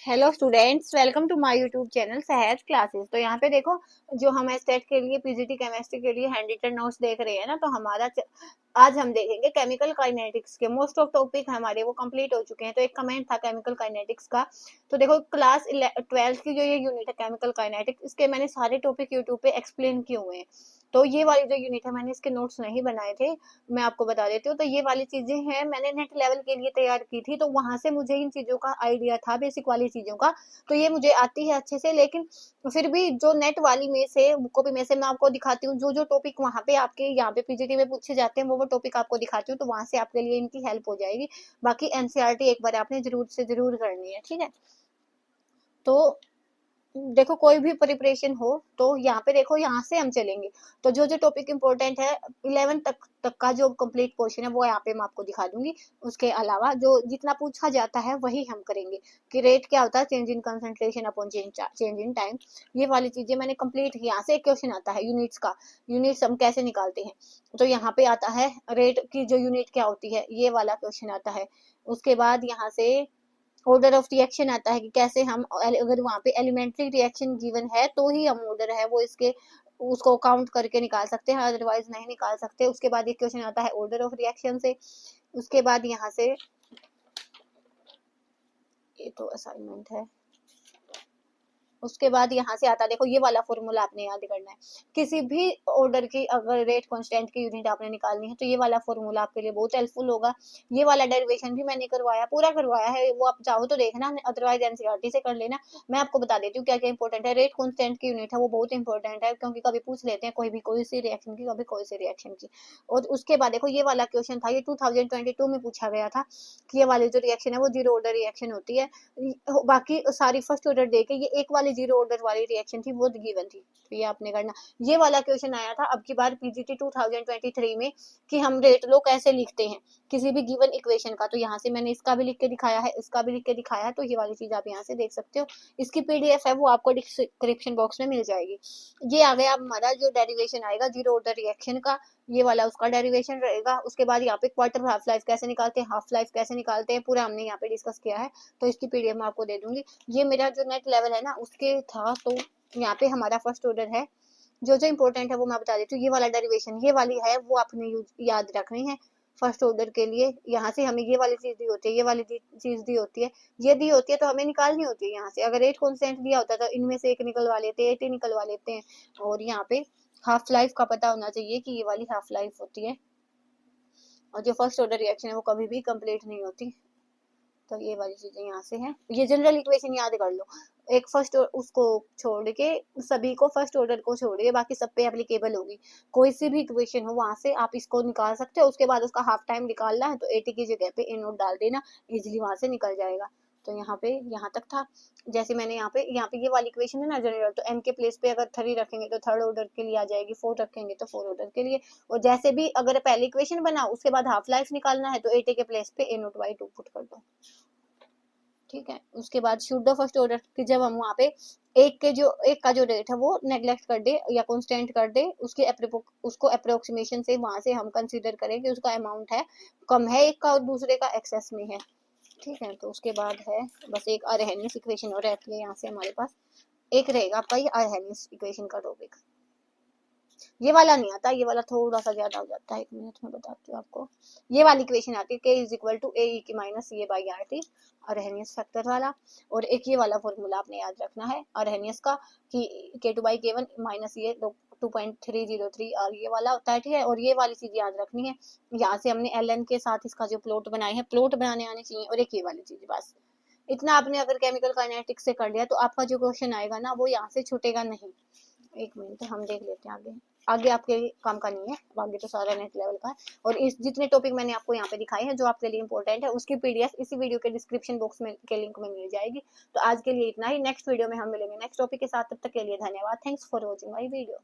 Hello students, welcome to my YouTube channel Sahaj classes. तो यहाँ पे देखो, जो हम स्टेट के लिए पीजीटी केमिस्ट्री के लिए हैंड रिटन नोट्स देख रहे हैं ना, तो आज हम देखेंगे केमिकल काइनेटिक्स के मोस्ट ऑफ टॉपिक हमारे वो कंप्लीट हो चुके हैं। तो एक कमेंट था केमिकल काइनेटिक्स का। तो देखो, क्लास 12 की जो ये यूनिट है केमिकल काइनेटिक्स, इसके मैंने सारे टॉपिक यूट्यूब पे एक्सप्लेन किए हुए हैं। तो ये वाली जो यूनिट है मैंने इसके नोट्स नहीं बनाए थे, मैं आपको बता देती हूँ। तो ये वाली चीजें हैं मैंने नेट लेवल के लिए तैयार की थी, तो वहां से मुझे इन चीजों का आइडिया था, बेसिक वाली चीजों का। तो ये मुझे आती है अच्छे से, लेकिन फिर भी जो नेट वाली में से कॉपी में से मैं आपको दिखाती हूँ, जो जो टॉपिक वहां पे आपके यहाँ पे पीजीटी में पूछे जाते हैं वो टॉपिक आपको दिखाती हूँ, तो वहां से आपके लिए इनकी हेल्प हो जाएगी। बाकी एनसीईआरटी एक बार आपने जरूर से जरूर करनी है, ठीक है। तो देखो, कोई भी प्रिपरेशन हो तो यहाँ पे देखो, यहाँ से हम चलेंगे। तो जो जो टॉपिक इंपॉर्टेंट है 11 तक का जो कंप्लीट पोर्शन है वो यहाँ पे मैं आपको दिखा दूंगी। उसके अलावा जो जितना पूछा जाता है वही हम करेंगे कि रेट क्या होता है, change in concentration upon change in time. ये वाली चीजें मैंने कंप्लीट, यहाँ से एक क्वेश्चन आता है यूनिट्स का। यूनिट्स हम कैसे निकालते हैं, तो यहाँ पे आता है रेट की जो यूनिट क्या होती है, ये वाला क्वेश्चन आता है। उसके बाद यहाँ से ऑर्डर ऑफ रिएक्शन आता है कि कैसे हम, अगर वहां पे एलिमेंट्री रिएक्शन गिवन है तो ही हम ऑर्डर है वो इसके उसको काउंट करके निकाल सकते हैं, अदरवाइज नहीं निकाल सकते। उसके बाद एक क्वेश्चन आता है ऑर्डर ऑफ रिएक्शन से। उसके बाद यहाँ से, ये तो असाइनमेंट है। उसके बाद यहाँ से आता है, देखो ये वाला फॉर्मूला आपने याद करना है। किसी भी ऑर्डर की अगर रेट कांस्टेंट की यूनिट आपने निकालनी है तो ये वाला फॉर्मूला आपके लिए बहुत हेल्पफुल होगा। ये वाला डेरिवेशन भी मैंने करवाया, पूरा करवाया है, वो आप चाहो तो देखना, अदरवाइज एनसीईआरटी से कर लेना। मैं आपको बता देती हूँ क्या क्या इंपॉर्टेंट है। रेट कांस्टेंट की यूनिट है वो बहुत इंपॉर्टेंट है, क्योंकि कभी पूछ लेते हैं कोई सी रिएक्शन की, कभी कोई सी रिएक्शन की। और उसके बाद देखो, ये वाला क्वेश्चन था, ये 2022 में पूछा गया था कि ये वाली जो रिएक्शन है वो जीरो ऑर्डर रिएक्शन होती है। बाकी सारी फर्स्ट ऑर्डर देके ये एक वाली जीरो ऑर्डर वाली रिएक्शन थी वो गिवन थी, तो ये आपने करना। ये वाला क्वेश्चन आया था अब की बार पीजीटी 2023 में कि हम रेट लो कैसे लिखते हैं किसी भी गिवन इक्वेशन का। तो यहाँ से मैंने इसका भी लिख के दिखाया है, इसका भी लिख के दिखाया है, तो ये वाली चीज आप यहाँ से देख सकते हो। इसकी पीडीएफ है वो आपको डिस्क्रिप्शन बॉक्स में मिल जाएगी। ये आ गया हमारा जो डेरिवेशन आएगा जीरो ऑर्डर रिएक्शन का, ये वाला उसका डेरिवेशन रहेगा। उसके बाद यहाँ पे क्वार्टर हाफ लाइफ कैसे निकालते हैं, हाफ लाइफ कैसे निकालते हैं, पूरा हमने यहाँ पे डिस्कस किया है। तो इसकी पीडीएफ मैं आपको दे दूंगी। ये मेरा जो नेट लेवल है ना उसके था, तो यहाँ पे हमारा फर्स्ट ऑर्डर है। जो जो इंपॉर्टेंट है वो मैं बता देती हूँ। ये वाला डेरिवेशन ये वाली है वो आपने याद रखनी है फर्स्ट ऑर्डर के लिए। यहाँ से हमें ये वाली चीज दी होती है, ये वाली चीज दी होती है, ये दी होती है, तो हमें निकालनी होती है। यहाँ से अगर 8 कॉन्स्टेंट दिया होता है तो इनमें से एक निकलवा लेते हैं, 8 ही निकलवा लेते हैं। और यहाँ पे हाफ लाइफ का पता होना चाहिए कि ये वाली हाफ लाइफ होती है, और जो फर्स्ट ऑर्डर रिएक्शन है वो कभी भी कंप्लीट नहीं होती। तो ये वाली चीजें यहाँ से हैं। ये जनरल इक्वेशन याद कर लो, एक फर्स्ट उसको छोड़ के, सभी को फर्स्ट ऑर्डर को छोड़ के बाकी सब पे एप्लीकेबल होगी। कोई सी भी इक्वेशन हो वहां से आप इसको निकाल सकते हो। उसके बाद उसका हाफ टाइम निकालना है तो 80 की जगह पे ए नोट डाल देना, इजिली वहां से निकल जाएगा। तो यहाँ पे यहाँ तक था। जैसे मैंने यहाँ पे ये वाली इक्वेशन है ना जनरल, तो एन के प्लेस पे अगर 3 रखेंगे तो थर्ड ऑर्डर के लिए आ जाएगी, 4 रखेंगे तो 4 ऑर्डर के लिए। और जैसे भी अगर पहले इक्वेशन बना उसके बाद हाफ लाइफ निकालना है तो 80 के प्लेस पे ए नोट बाई 2 पुट कर दो, ठीक है। उसके बाद शुड द फर्स्ट ऑर्डर की जब हम वहाँ पे एक का जो रेट है वो नेग्लेक्ट कर दे या कांस्टेंट कर दे, उसको अप्रोक्सीमेशन से वहां से हम कंसीडर करें कि उसका अमाउंट है कम है एक का और दूसरे का एक्सेस में है, ठीक है। तो उसके बाद है बस एक अरहेनियस इक्वेशन और रहती है यहाँ से हमारे पास। एक रहेगा आपका ये अरहेनियस इक्वेशन का टॉपिक। ये वाला नहीं आता, ये वाला थोड़ा सा ज्यादा हो जाता है, 1 मिनट में बताती हूँ आपको। ये वाली इक्वेशन आती है k इज इक्वल टू ए की minus A by R T, Arrhenius factor वाला। और एक ये वाला फॉर्मूला आपने याद रखना है अरहेनियस का कि k2 बाई k1 माइनस ये 2.303 और ये वाला होता है, ठीक है। और ये वाली चीज याद रखनी है, यहाँ से हमने ln के साथ इसका जो प्लॉट बनाए हैं, प्लॉट बनाने आने चाहिए। और एक ये वाली चीज, बस इतना आपने अगर केमिकल काइनेटिक्स से कर लिया तो आपका जो क्वेश्चन आएगा ना वो यहाँ से छूटेगा नहीं। 1 मिनट हम देख लेते हैं आगे। आगे आपके काम का नहीं है, आगे तो सारा नेट लेवल का है। और इस जितने टॉपिक मैंने आपको यहाँ पे दिखाए हैं जो आपके लिए इंपॉर्टेंट है उसकी पीडीएफ इसी वीडियो के डिस्क्रिप्शन बॉक्स में के लिंक में मिल जाएगी। तो आज के लिए इतना ही, नेक्स्ट वीडियो में हम मिलेंगे नेक्स्ट टॉपिक के साथ। तब तक के लिए धन्यवाद। Thanks for watching my video.